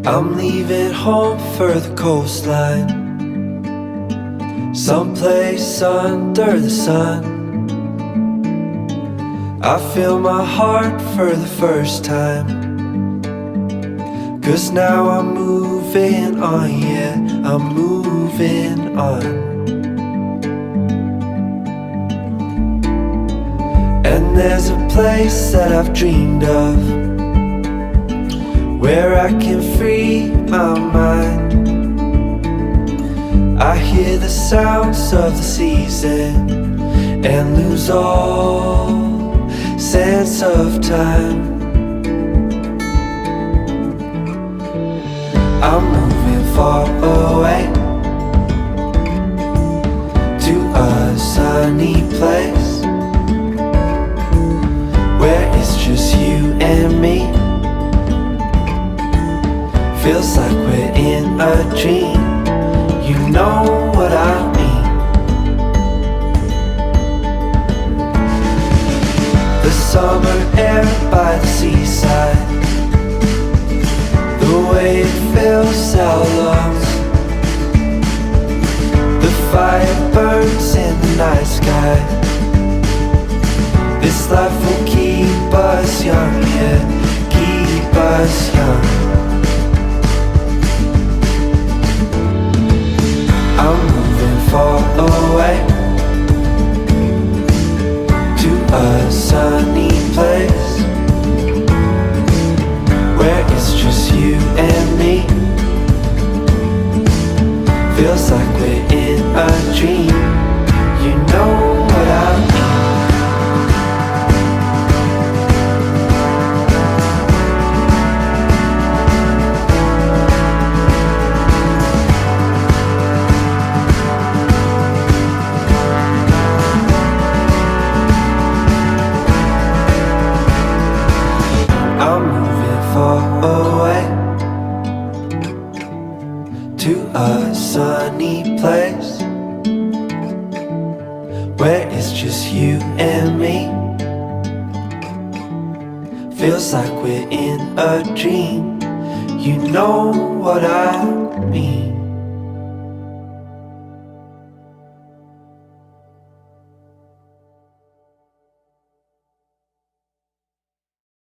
I'm leaving home for the coastline, someplace under the sun. I feel my heart for the first time, 'cause now I'm moving on, yeah, I'm moving on. And there's a place that I've dreamed of, where I can free my mind. I hear the sounds of the season and lose all sense of time. I'm moving far away to a sunny place, where it's just you and me. Feels like we're in a dream, you know what I mean. The summer air by the seaside, the way it fills our lungs. The fire burns in the night sky. This life will keep us young, yeah, keep us young. I'm moving far away to a sunny place, where it's just you and me. Feels like we're in a dream, you know what I mean. I'm moving far away to a sunny place, where it's just you and me. Feels like we're in a dream, you know what I mean.